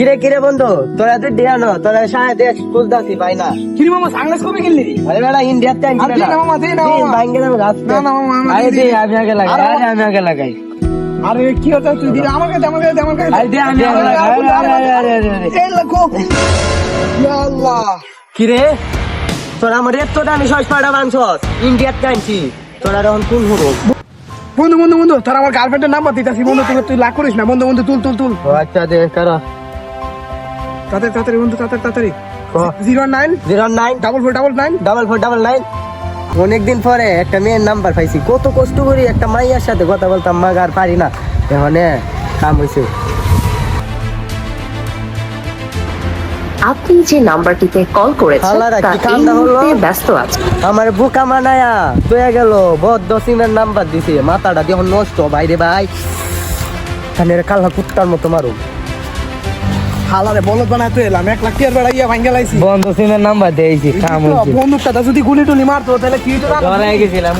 কিরে কিরে বন্ধু তোরা তো দিয়া ন তোরা সাড়ে দেশ খুঁজতাছি ভাই না কিরে মামা সাংলাস কবে কিনলি রে? আরে বেটা ইন্ডিয়াতে আনছি আর দে না মামা, দে না মামা। ভাঙ্গে না গাছ না না মামা, আমার আরে দে। দে আমি আগে লাগাই আরে আমি আগে লাগাই আরে কি হচ্ছে তুই দিলে আমার কাছে আমার কাছে আমার কাছে আরে দে আমি আগে লাগাই আরে এই লাগো ইয়া আল্লাহ কিরে তোরা আমার এতটা আমি সস্তাটা বানছস ইন্ডিয়াতে আনছি তোরা এখন কোন হবো বন্ধু বন্ধু বন্ধু তোর আমার গার্লফ্রেন্ডের নাম্বার দিতাছি বন্ধু তুই লাগ করিস না বন্ধু বন্ধু তুল তুল তুল ও আচ্ছা দে কারা তাড়াতাড়ি তাড়াতাড়ি বন্ধু তাড়াতাড়ি তাড়াতাড়ি 09 09 4499 4499 অনেকদিন পরে একটা মেয়ের নাম্বার পাইছি কত কষ্ট করি একটা মাইয়ার সাথে কথা বলতাম মাগার পারি না এখন কাম হয়েছে আপনি যে নাম্বারটিতে কল করেছেন শালারা, তা কি এই কামটা হলো? মুহূর্তে ব্যস্ত আছে। আমার বুকা মানায়া তুই গেল বদ্ধ সিমের নাম্বার দিছে মাথাটা যখন নষ্ট বাইরে ভাই খানে কাল্লা কুত্তার মতো মারু হালারে বলদ বানায় তুই এলাম 1 লাখ টাকার বেড়া ইয়া ভাঙ্গা লাইছি বন্ধ সিমের নাম্বার দিয়েছি কাম হয়েছে বন্দুকটা যদি গুলি টুলি মারতো তাহলে কি হতো গেছিলাম